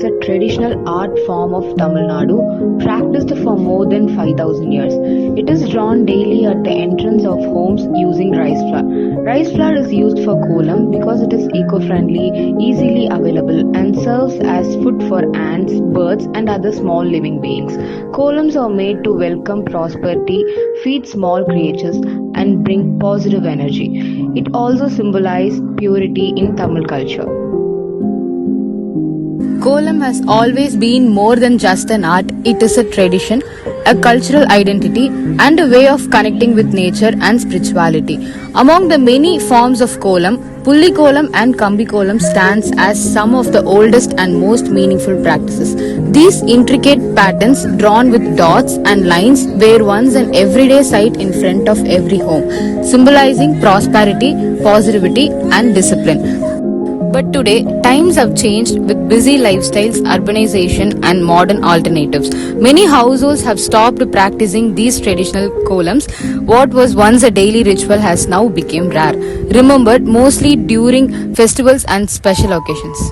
is a traditional art form of Tamil Nadu, practiced for more than 5,000 years. It is drawn daily at the entrance of homes using rice flour. Rice flour is used for kolam because it is eco-friendly, easily available, and serves as food for ants, birds, and other small living beings. Kolams are made to welcome prosperity, feed small creatures, and bring positive energy. It also symbolizes purity in Tamil culture. Kolam has always been more than just an art. It is a tradition, a cultural identity, and a way of connecting with nature and spirituality. Among the many forms of kolam, Pulli kolam and Kambi kolam stands as some of the oldest and most meaningful practices. These intricate patterns drawn with dots and lines were once an everyday sight in front of every home, symbolizing prosperity, positivity, and discipline. But today, times have changed with busy lifestyles, urbanization, and modern alternatives. Many households have stopped practicing these traditional kolams. What was once a daily ritual has now become rare, remembered mostly during festivals and special occasions.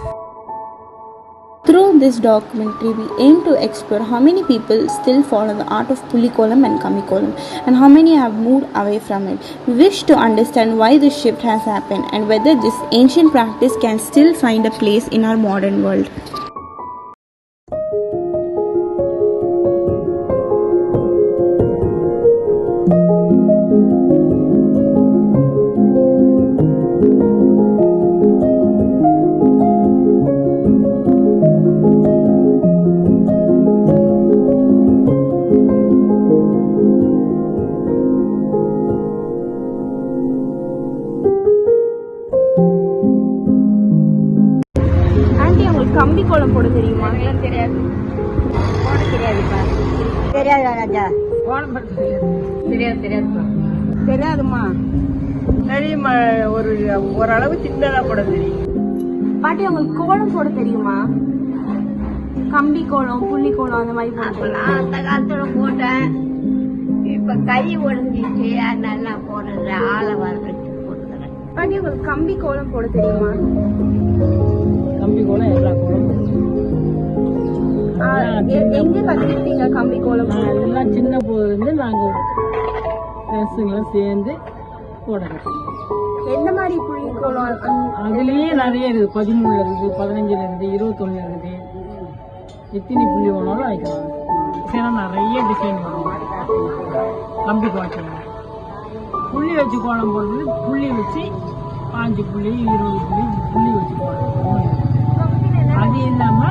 Through this documentary, we aim to explore how many people still follow the art of Pulli kolam and Kambi kolam and how many have moved away from it. We wish to understand why this shift has happened and whether this ancient practice can still find a place in our modern world. கம்பி கோலம் போட தெரியுமா? தெரியாது. போட தெரியாதுப்பா. தெரியாது ராஜா. கோலம் போட தெரியாது. தெரியாதுப்பா. தெரியாதுமா. தெரியுமா, ஓரளவு சின்னதா போட தெரியும். பாட்டி உங்களுக்கு கோலம் போட தெரியுமா? கம்பி கோலம், புள்ளி கோலம் அந்த மாதிரி போட அந்த காலத்துல போட்டேன். இப்ப கை ஒழுங்கிச்சு, அதனால போடுறது ஆளை வளர்த்து போடுறேன். பாட்டி உங்களுக்கு கம்பி கோலம் போட தெரியுமா? கம்பி கோலம் எல்லா கோலம் எங்க கத்துக்கிட்டீங்க? கம்பி கோலம் எல்லாம் சின்ன போது நாங்க ஃப்ரெண்ட்ஸுங்களும் சேர்ந்து போட கற்றுக்கோம். எந்த மாதிரி புள்ளி கோலம்? அதுலயே நிறைய இருக்குது. 13 இருக்குது, 15 இருக்குது, 21 இருக்குது. எத்தனை புள்ளி கோலம் வைக்கலாம். நிறைய டிசைன் பண்ணுவோம். கம்பி கோலம் புள்ளி வச்சு கோலம் போடுறது. புள்ளி வச்சு 5 புள்ளி 20 புள்ளி புள்ளி வச்சு கோலம். அது இல்லாம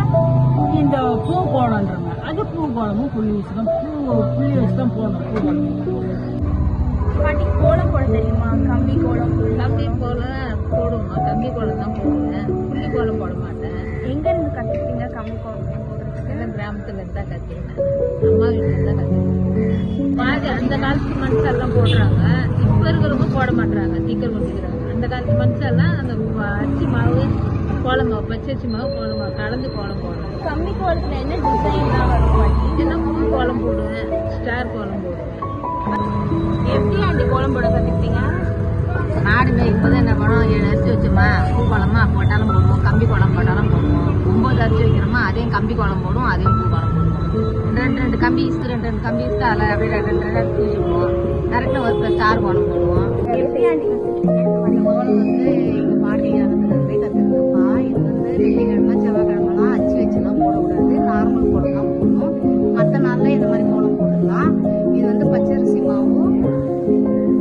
இந்த பூ கோலம்ன்றாங்க. அது பூ கோலமும் புள்ளி வச்சுதான், புள்ளி வச்சுதான் போடணும். பூ கோலம் பாட்டி கோலம் போட தெரியுமா? கம்பி கோலம் கம்பி கோலம் போடுமா? கம்பி கோலம் தான் போடுவேன், புள்ளி கோலம் போட மாட்டேன். எங்க இருந்து கத்துக்கிட்டீங்க கம்பி கோலம் போடுறதுக்கு? எல்லாம் கிராமத்துல இருந்தா கத்துக்கிட்டேன். அம்மா வீட்டுல இருந்தா கத்துக்கிட்டேன். பாதி அந்த காலத்து மனுஷெல்லாம் போடுறாங்க, இப்ப இருக்கிறவங்க போட மாட்டாங்க, சீக்கிரம் முடிக்கிறாங்க. அந்த காலத்து மனுஷெல்லாம் அந்த அரிசி மாவு, கோலம் மாவு, பச்சரிசி மாவு, கோலம் மாவு கலந்து கோலம் போடுவேன். கம்பி கோலத்துல என்ன டிசைன்லாம் வரும்? என்ன பூ கோலம் போடுவேன், ஸ்டார் கோலம் போடுவேன். எப்படி ஆண்டி கோலம் போட கத்துக்கிட்டீங்க? நாடுங்க இப்போதான் என்ன பண்ணுவோம், 7 அரிசி வச்சோமா பூ கோலமா போட்டாலும் போடுவோம், கம்பி கோலம் போட்டாலும் போடுவோம். 9 அரிசி வைக்கிறோமா அதையும் கம்பி கோலம் போடுவோம், அதையும் பூ கோலம் போடுவோம். 2 கம்பி இஸ்து 2 கம்பி இஸ்து அதில் அப்படியே 2 தூக்கிடுவோம். கரெக்டாக ஒரு ஸ்டார் கோலம் போடுவோம். எப்படி ஆண்டி கற்றுக்கிட்டீங்க? இந்த கோலம் வந்து எங்கள் பாட்டி காலத்துல போய் கற்றுக்கிட்டோம்ப்பா. இது வந்து வெள்ளிக்கிழமை செவ்வாய்க்கிழமெல்லாம் அச்சு வச்சுலாம் போடக்கூடாது, நார்மல் கோலம் தான் போடணும். மற்ற நாளில் இந்த மாதிரி கோலம் போடலாம். இது வந்து பச்சரிசி மாவும்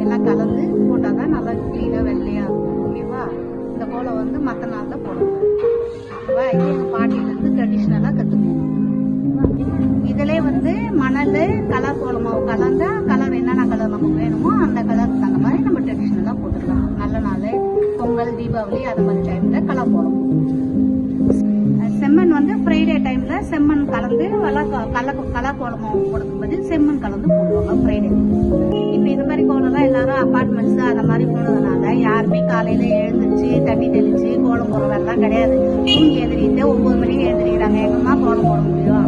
எல்லாம் கலந்து போட்டால் தான் நல்லா க்ளீனாக வெள்ளையாக இருக்கும். ஓகேவா? இந்த கோலம் வந்து மற்ற நாளில் போடக்கூடாது. ஓகேவா? இது எங்கள் பாட்டியிலேருந்து ட்ரெடிஷ்னலாக கற்றுக்குவோம். இதிலே வந்து மணல், கலர் கோலம் மாவு கலந்தா கலர் என்னென்ன கலர் நமக்கு வேணுமோ அந்த கலருக்கு தகுந்த மாதிரி நம்ம ட்ரெடிஷ்னலாக போட்டுக்கலாம். நல்ல நாள், பொங்கல், தீபாவளி அது மாதிரி டைமில் கலர் கோலம். செம்மண் வந்து ஃப்ரைடே டைமில் செம்மண் கலந்து கலர் கோலம் மாவு போடும்போது செம்மண் கலந்து போடுவாங்க ஃப்ரைடே. இப்போ இது மாதிரி கோலம்லாம் எல்லாரும் அப்பார்ட்மெண்ட்ஸ் அந்த மாதிரி போனதுனால யாருமே காலையில் எழுந்துச்சு தண்ணி தெளிச்சு கோலம் போடுற வேலைலாம் கிடையாது. தூங்கி எழுந்திரிட்டு 9 மணிக்கு எழுந்திரிக்கிறாங்க. எங்கம்மா கோலம் போட முடியும்?